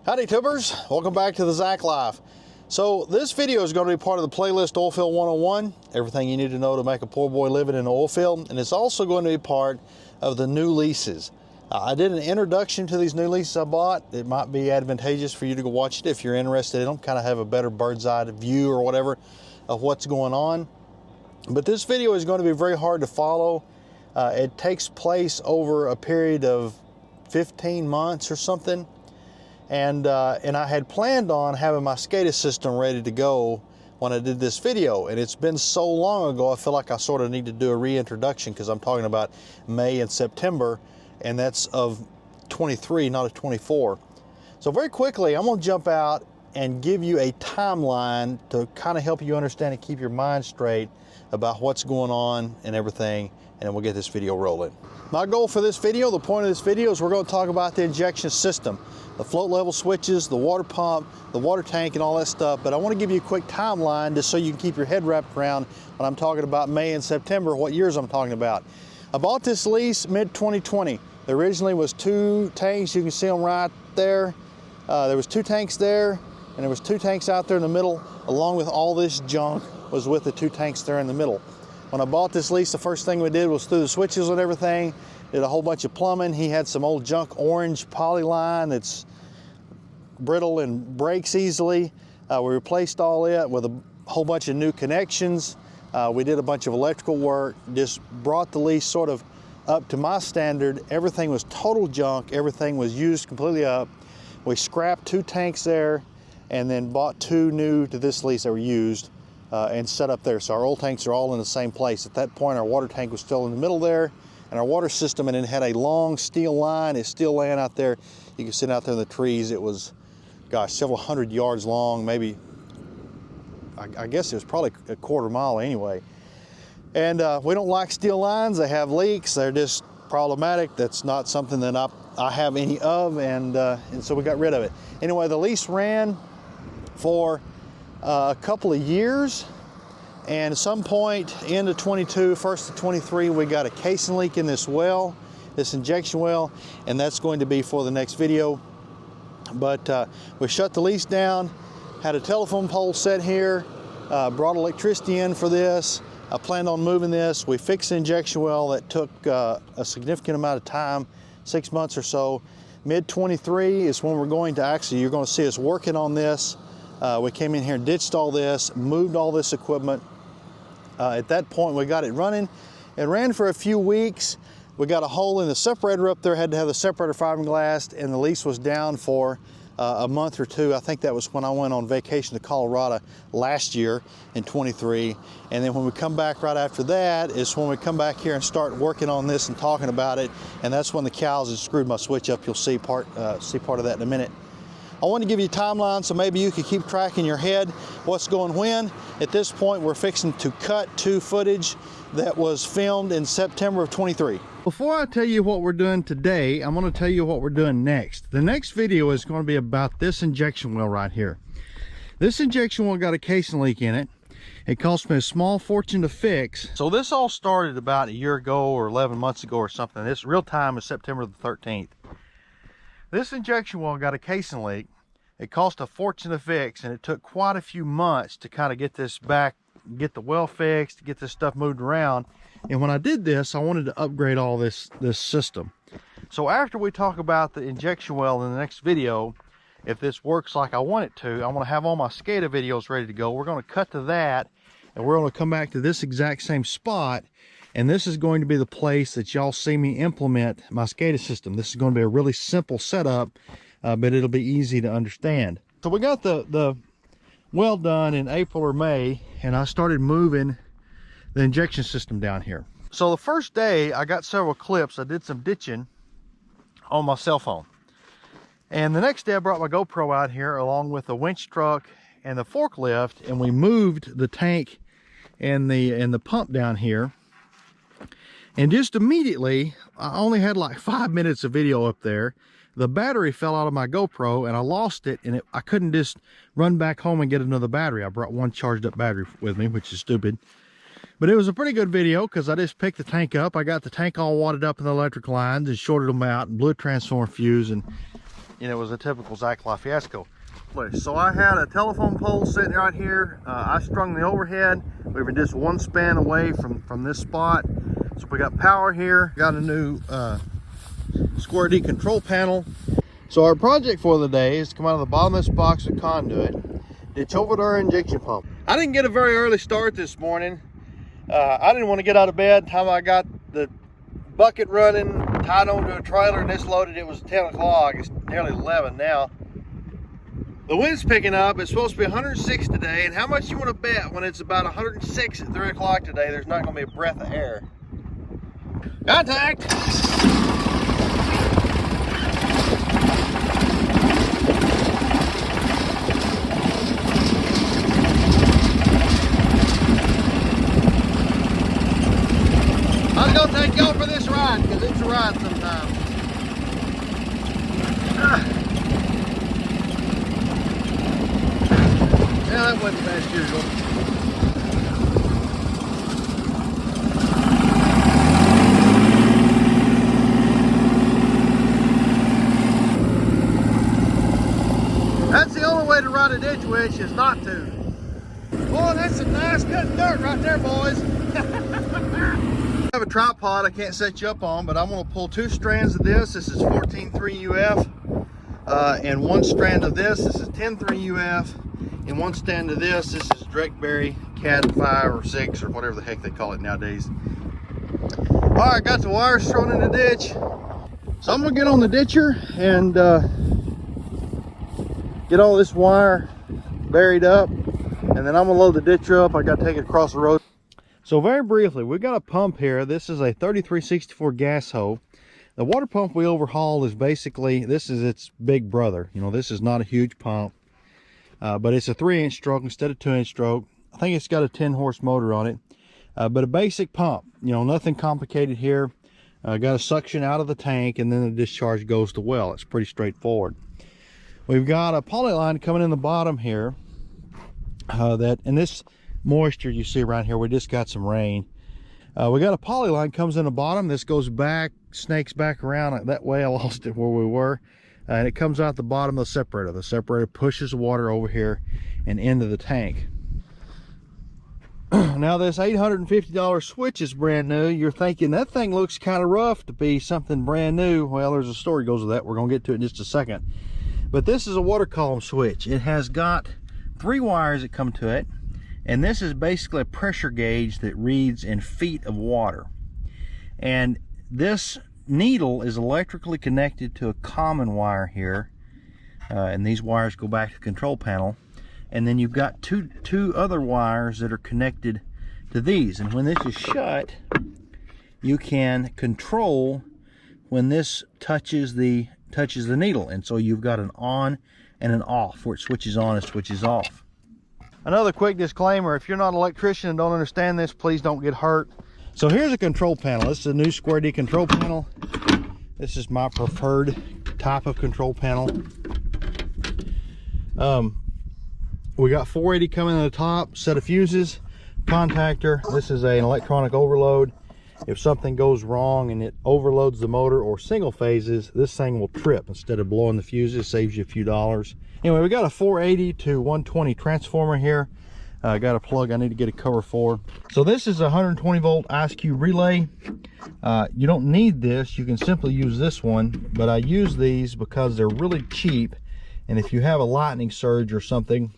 Howdy tubers, welcome back to the Zach Life. So this video is going to be part of the playlist Oilfield 101, everything you need to know to make a poor boy living in the oil field, and it's also going to be part of the new leases. I did an introduction to these new leases I bought. It might be advantageous for you to go watch it if you're interested in them, kind of have a better bird's eye view or whatever of what's going on. But this video is going to be very hard to follow. It takes place over a period of 15 months or something. And I had planned on having my SCADA system ready to go when I did this video. And it's been so long ago, I feel like I sort of need to do a reintroduction because I'm talking about May and September, and that's of 23, not of 24. So very quickly, I'm gonna jump out and give you a timeline to kind of help you understand and keep your mind straight about what's going on and everything, and then we'll get this video rolling. My goal for this video, the point of this video, is we're going to talk about the injection system, the float level switches, the water pump, the water tank, and all that stuff. But I want to give you a quick timeline just so you can keep your head wrapped around when I'm talking about May and September, what years I'm talking about. I bought this lease mid-2020. There originally was 2 tanks. You can see them right there. There was 2 tanks there, and there was 2 tanks out there in the middle, along with all this junk was with the 2 tanks there in the middle. When I bought this lease, the first thing we did was threw the switches and everything, did a whole bunch of plumbing. He had some old junk orange poly line that's brittle and breaks easily. We replaced all it with a whole bunch of new connections. We did a bunch of electrical work, just brought the lease sort of up to my standard. Everything was total junk. Everything was used completely up. We scrapped 2 tanks there and then bought 2 new to this lease that were used and set up there. So our old tanks are all in the same place. At that point, our water tank was still in the middle there, and our water system, and it had a long steel line. It's still laying out there. You can see out there in the trees. It was, gosh, several hundred yards long, maybe, I guess it was probably a quarter mile anyway. And we don't like steel lines. They have leaks. They're just problematic. That's not something that I have any of, and so we got rid of it. Anyway, the lease ran for a couple of years, and at some point, end of 22, first of 23, we got a casing leak in this well, this injection well, and that's going to be for the next video. But we shut the lease down, had a telephone pole set here, brought electricity in for this. I planned on moving this. We fixed the injection well. That took a significant amount of time, 6 months or so. Mid-23 is when we're going to actually, you're going to see us working on this. We came in here and ditched all this, moved all this equipment. At that point, we got it running. It ran for a few weeks. We got a hole in the separator up there, had to have the separator fiberglassed, and the lease was down for a month or 2. I think that was when I went on vacation to Colorado last year in 23. And then when we come back right after that is when we come back here and start working on this and talking about it. And that's when the cows had screwed my switch up. You'll see part of that in a minute. I want to give you a timeline so maybe you can keep track in your head what's going when. At this point, we're fixing to cut to footage that was filmed in September of 23. Before I tell you what we're doing today, I'm going to tell you what we're doing next. The next video is going to be about this injection well right here. This injection well got a casing leak in it. It cost me a small fortune to fix. So this all started about a year ago or 11 months ago or something. This real time is September the 13th. This injection well got a casing leak. It cost a fortune to fix, and it took quite a few months to kind of get this back, get the well fixed, get this stuff moved around. And when I did this, I wanted to upgrade all this system. So after we talk about the injection well in the next video, if this works like I want it to, I'm going to have all my SCADA videos ready to go. We're going to cut to that, and we're going to come back to this exact same spot. And this is going to be the place that y'all see me implement my SCADA system. This is going to be a really simple setup, but it'll be easy to understand. So we got the well done in April or May, and I started moving the injection system down here. So the first day I got several clips. I did some ditching on my cell phone. And the next day I brought my GoPro out here along with the winch truck and the forklift, and we moved the tank and the pump down here. And just immediately, I only had like 5 minutes of video up there. The battery fell out of my GoPro and I lost it, and I couldn't just run back home and get another battery. I brought one charged up battery with me, which is stupid. But it was a pretty good video because I just picked the tank up. I got the tank all wadded up in the electric lines and shorted them out and blew a transformer fuse and and it was a typical Zyklon fiasco. So I had a telephone pole sitting right here. I strung the overhead. We were just one span away from this spot. So we got power here, got a new square D control panel. So our project for the day is to come out of the bottom of this box of conduit, ditch over to our injection pump. I didn't get a very early start this morning. I didn't want to get out of bed. Time I got the bucket running, tied onto a trailer, and this loaded. It was 10 o'clock. It's nearly 11 now. The wind's picking up. It's supposed to be 106 today, and how much you want to bet when it's about 106 at 3 o'clock today, there's not going to be a breath of air. Contact! I'm going to take y'all for this ride, because it's a ride sometimes. Yeah, that wasn't bad as usual. That's the only way to ride a ditch witch, is not to. Boy, that's some nice cut dirt right there, boys. I have a tripod I can't set you up on, but I'm going to pull 2 strands of this. This is 14.3 UF, and 1 strand of this. This is 10.3 UF. And 1 strand of this is Dreckberry Cat 5 or 6 or whatever the heck they call it nowadays. All right, got the wires thrown in the ditch. So I'm gonna get on the ditcher and get all this wire buried up, and then I'm gonna load the ditcher up. I gotta take it across the road. So very briefly, we've got a pump here. This is a 3364 gas hoe. The water pump we overhauled is basically, this is its big brother. You know, this is not a huge pump. But it's a 3-inch stroke instead of 2-inch stroke. I think it's got a 10-horse motor on it, but a basic pump, you know, nothing complicated here. Got a suction out of the tank, and then the discharge goes to well. It's pretty straightforward. We've got a poly line coming in the bottom here, and this moisture you see around here, we just got some rain. We got a poly line comes in the bottom. This goes back, snakes back around that way. I lost it where we were. And it comes out the bottom of the separator. The separator pushes the water over here and into the tank. Now this $850 switch is brand new. You're thinking that thing looks kind of rough to be something brand new. Well, there's a story goes with that. We're going to get to it in just a second. But this is a water column switch. It has got 3 wires that come to it. And this is basically a pressure gauge that reads in feet of water. And this needle is electrically connected to a common wire here, and these wires go back to the control panel, and then you've got two other wires that are connected to these, and when this is shut, you can control when this touches the needle, and so you've got an on and an off, where it switches on and switches off. Another quick disclaimer: if you're not an electrician and don't understand this, please don't get hurt. So here's a control panel. This is a new square D control panel. This is my preferred type of control panel. We got 480 coming in the top, set of fuses, contactor. This is an electronic overload. If something goes wrong and it overloads the motor or single phases, this thing will trip. Instead of blowing the fuses, saves you a few dollars. Anyway, we got a 480 to 120 transformer here. I got a plug I need to get a cover for. So this is a 120 volt ice cube relay. You don't need this, you can simply use this one, but I use these because they're really cheap, and if you have a lightning surge or something,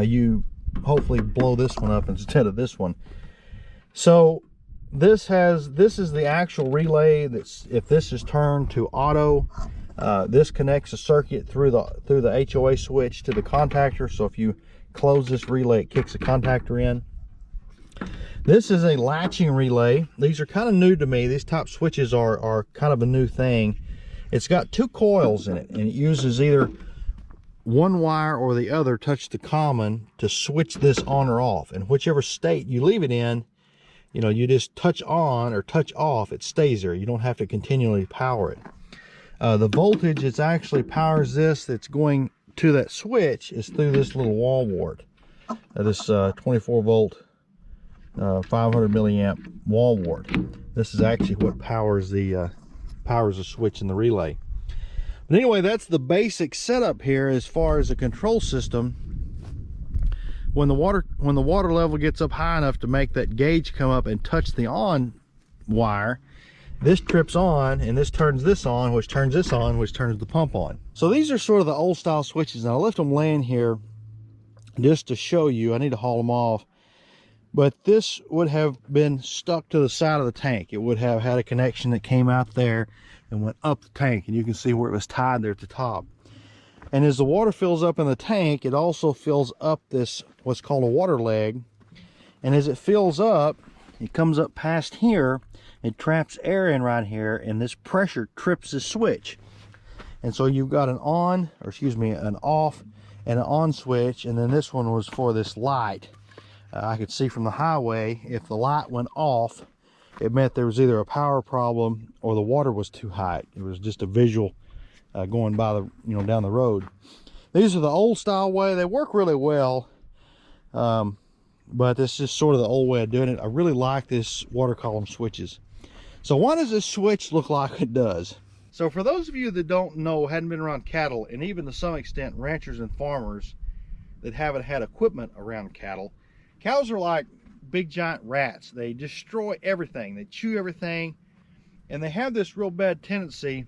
you hopefully blow this one up instead of this one. So this is the actual relay. That's, if this is turned to auto, this connects a circuit through the HOA switch to the contactor. So if you close this relay, it kicks the contactor in. This is a latching relay. These are kind of new to me. These top switches are kind of a new thing. It's got 2 coils in it, and it uses either one wire or the other touch the common to switch this on or off. And whichever state you leave it in, you know, you just touch on or touch off, it stays there. You don't have to continually power it. The voltage that actually powers this, that's going to that switch, is through this little wall wart. This 24 volt 500 milliamp wall wart. This is actually what powers the switch in the relay. But anyway, that's the basic setup here as far as the control system. When the water level gets up high enough to make that gauge come up and touch the on wire, this trips on and this turns this on, which turns this on, which turns the pump on. So these are sort of the old style switches. Now I left them laying here just to show you. I need to haul them off. But this would have been stuck to the side of the tank. It would have had a connection that came out there and went up the tank, and you can see where it was tied there at the top. And as the water fills up in the tank, it also fills up this what's called a water leg. And as it fills up, it comes up past here, it traps air in right here, and this pressure trips the switch. And so you've got an on, or excuse me, an off and an on switch, and then this one was for this light. I could see from the highway, if the light went off, it meant there was either a power problem or the water was too high. It was just a visual going by the, down the road. These are the old style way. They work really well, but this is sort of the old way of doing it. I really like this water column switches. So why does this switch look like it does? So for those of you that don't know, hadn't been around cattle, and even to some extent ranchers and farmers that haven't had equipment around cattle, cows are like big giant rats. They destroy everything. They chew everything, and they have this real bad tendency,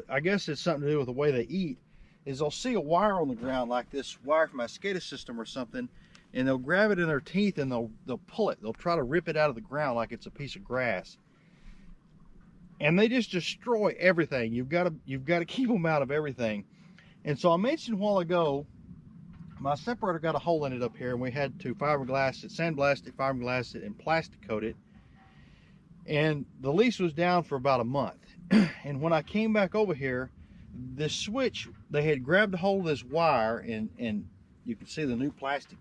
I guess it's something to do with the way they eat, is they'll see a wire on the ground like this wire from my SCADA system or something, and they'll grab it in their teeth and they'll pull it. They'll try to rip it out of the ground like it's a piece of grass. And they just destroy everything. You've got to keep them out of everything. And so I mentioned a while ago, my separator got a hole in it up here, and we had to fiberglass it, sandblast it, fiberglass it, and plastic coat it. And the lease was down for about a month. And when I came back over here, this switch, they had grabbed a hold of this wire, and you can see the new plastic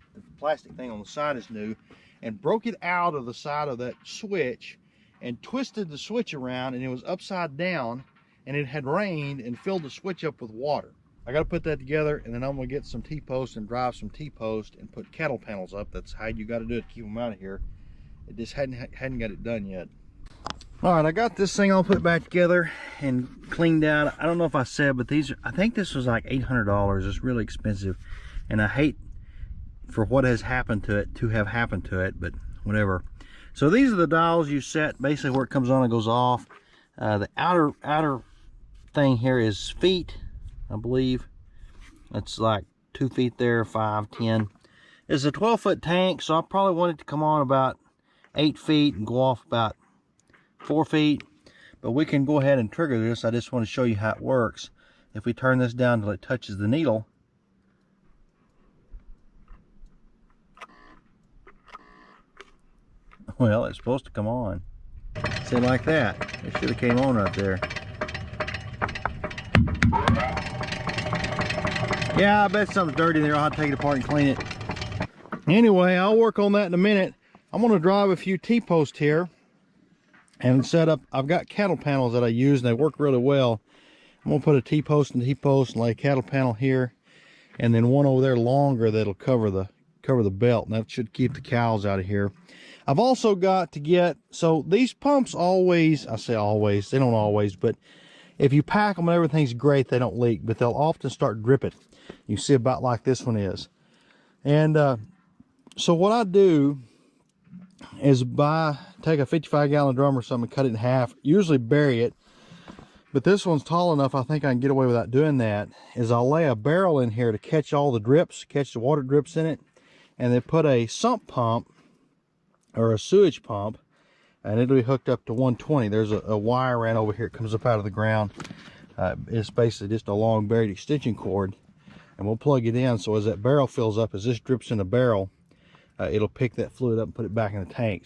thing on the side is new, and broke it out of the side of that switch and twisted the switch around, and it was upside down, and it had rained and filled the switch up with water. I got to put that together, and then I'm going to get some T-posts and drive some T-posts and put cattle panels up. That's how you got to do it to keep them out of here. It just hadn't got it done yet. All right, I got this thing all put back together and cleaned out. I don't know if I said, but I think this was like $800. It's really expensive, and I hate for what has happened to it to have happened to it, but whatever. So these are the dials you set basically where it comes on and goes off. The outer thing here is feet, I believe. That's like 2 feet there, 5, 10. It's a 12-foot tank, so I probably want it to come on about 8 feet and go off about 4 feet. But we can go ahead and trigger this. I just want to show you how it works. If we turn this down till it touches the needle, well, it's supposed to come on. See, like that. It should have came on right there. Yeah, I bet something's dirty there. I'll have to take it apart and clean it. Anyway, I'll work on that in a minute. I'm going to drive a few T-posts here and set up. I've got cattle panels that I use, and they work really well. I'm going to put a T-post and T-post and lay a cattle panel here, and then one over there longer that'll cover the belt, and that should keep the cows out of here. I've also got to get, so these pumps always, I say always, they don't always, but if you pack them and everything's great, they don't leak, but they'll often start dripping. You see about like this one is. And so what I do is take a 55-gallon drum or something, cut it in half, usually bury it, but this one's tall enough I think I can get away without doing that, is I'll lay a barrel in here to catch all the drips, catch the water drips in it, and then put a sump pump or a sewage pump, and it'll be hooked up to 120. There's a wire ran over here. It comes up out of the ground. It's basically just a long buried extension cord, and we'll plug it in, so as that barrel fills up, as this drips in the barrel, it'll pick that fluid up and put it back in the tank.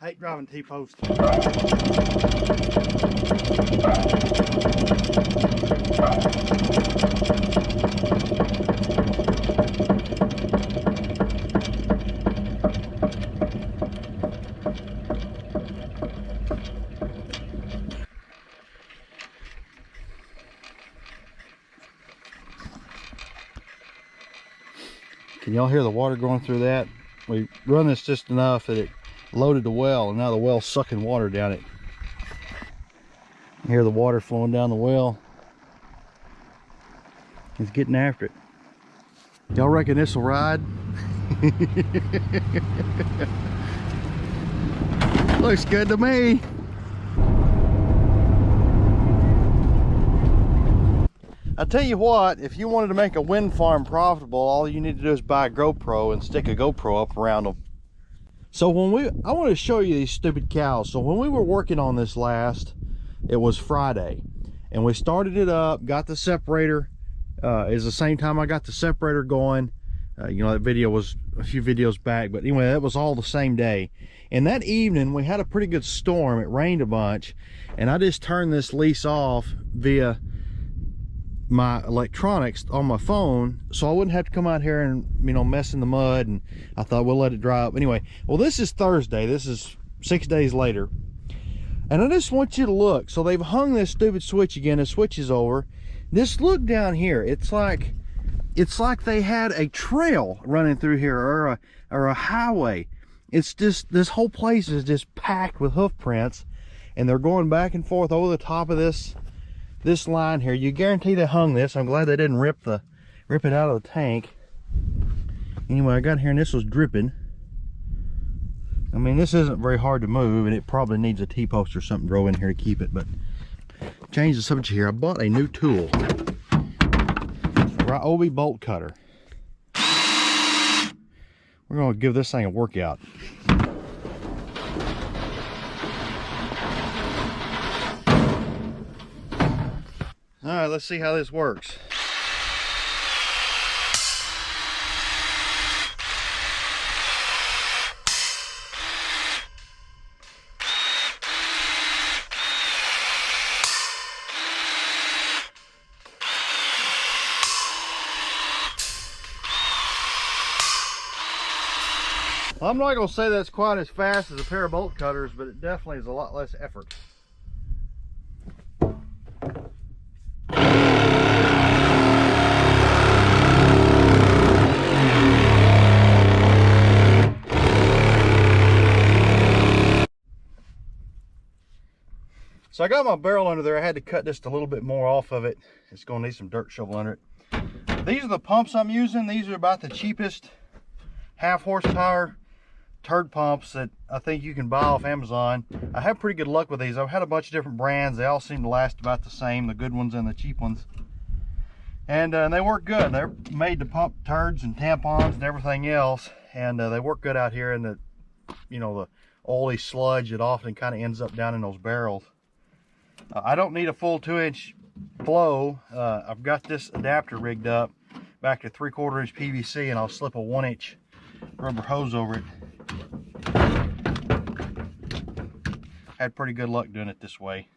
Hate driving T-post. Can y'all hear the water going through that? We run this just enough that it loaded the well, and now the well's sucking water down it. You hear the water flowing down the well. It's getting after it. Y'all reckon this will ride? Looks good to me. I tell you what, if you wanted to make a wind farm profitable, all you need to do is buy a GoPro and stick a GoPro up around them. So I want to show you these stupid cows. So when we were working on this last, it was Friday, and we started it up, got the separator. It's the same time I got the separator going. You know, that video was a few videos back, but anyway, that was all the same day. And that evening we had a pretty good storm. It rained a bunch, and I just turned this lease off via my electronics on my phone, so I wouldn't have to come out here and, you know, mess in the mud. And I thought we'll let it dry up anyway. Well, this is Thursday. This is 6 days later, and I just want you to look. So they've hung this stupid switch again. The switch is over. Just look down here. It's like they had a trail running through here, or a highway. It's just, this whole place is just packed with hoof prints, and they're going back and forth over the top of this line here. You guarantee they hung this. I'm glad they didn't rip it out of the tank. Anyway, I got here and this was dripping. I mean, this isn't very hard to move, and it probably needs a T-post or something drove in here to keep it. But change the subject here. I bought a new tool, Ryobi bolt cutter. We're going to give this thing a workout. All right, let's see how this works. Well, I'm not going to say that's quite as fast as a pair of bolt cutters, but it definitely is a lot less effort. So I got my barrel under there. I had to cut just a little bit more off of it. It's going to need some dirt shovel under it. These are the pumps I'm using. These are about the cheapest half horsepower turd pumps that I think you can buy off Amazon. I have pretty good luck with these. I've had a bunch of different brands. They all seem to last about the same, the good ones and the cheap ones. And they work good. They're made to pump turds and tampons and everything else. And they work good out here in the, you know, the oily sludge that often kind of ends up down in those barrels. I don't need a full 2-inch flow. I've got this adapter rigged up back to 3/4 inch PVC, and I'll slip a 1-inch rubber hose over it. Had pretty good luck doing it this way.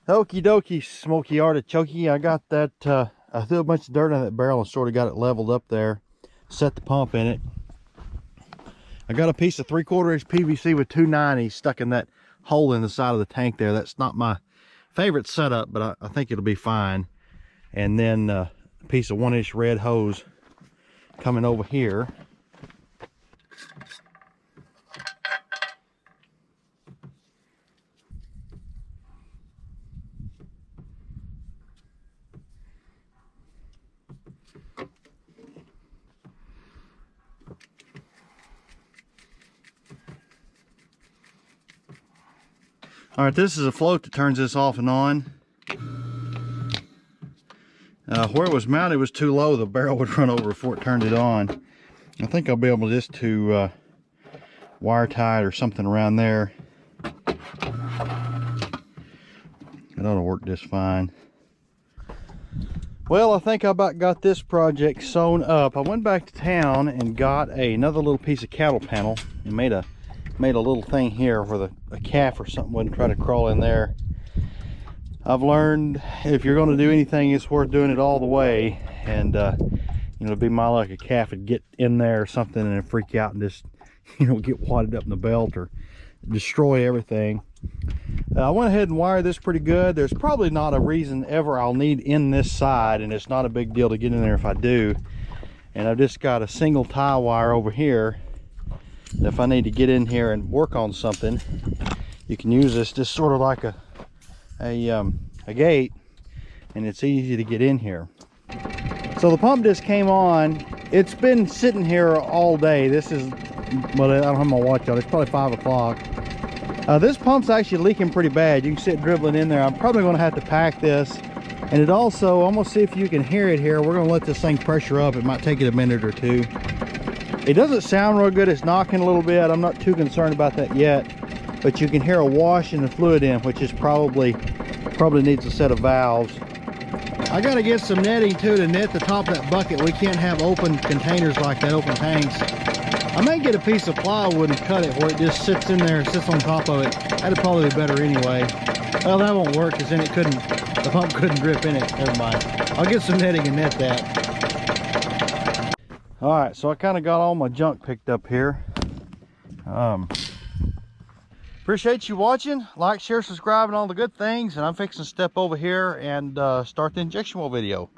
Okie dokie, smoky artichoke. I got that, I threw a bunch of dirt on that barrel and sort of got it leveled up there. Set the pump in it. I got a piece of 3/4 inch PVC with 290 stuck in that hole in the side of the tank there. That's not my favorite setup, but I think it'll be fine. And then a piece of 1-inch red hose coming over here. All right, this is a float that turns this off and on. Where it was mounted was too low. The barrel would run over before it turned it on. I think I'll be able just to wire tie it or something around there. It ought to work just fine. Well, I think I about got this project sewn up. I went back to town and got another little piece of cattle panel and made a little thing here where a calf or something wouldn't try to crawl in there. I've learned if you're going to do anything, it's worth doing it all the way. And you know, it'd be my luck a calf would get in there or something and then freak out and just, you know, get wadded up in the belt or destroy everything. I went ahead and wired this pretty good. There's probably not a reason ever I'll need in this side, and it's not a big deal to get in there if I do. And I've just got a single tie wire over here. And if I need to get in here and work on something, you can use this just sort of like a gate, and it's easy to get in here. So the pump just came on. It's been sitting here all day. This is, well, I don't have my watch on. It's probably 5 o'clock. This pump's actually leaking pretty bad. You can see it dribbling in there. I'm probably going to have to pack this. And it also, I'm going to see if you can hear it here. We're going to let this thing pressure up. It might take it a minute or two. It doesn't sound real good. It's knocking a little bit. I'm not too concerned about that yet. But you can hear a wash in the fluid in, which is probably needs a set of valves. I got to get some netting too to net the top of that bucket. We can't have open containers like that, open tanks. I may get a piece of plywood and cut it where it just sits in there, sits on top of it. That'd probably be better anyway. Well, that won't work because then the pump couldn't grip in it. Never mind. I'll get some netting and net that. All right, so I kind of got all my junk picked up here. Appreciate you watching. Like, share, subscribe, and all the good things. And I'm fixing to step over here and start the injection well video.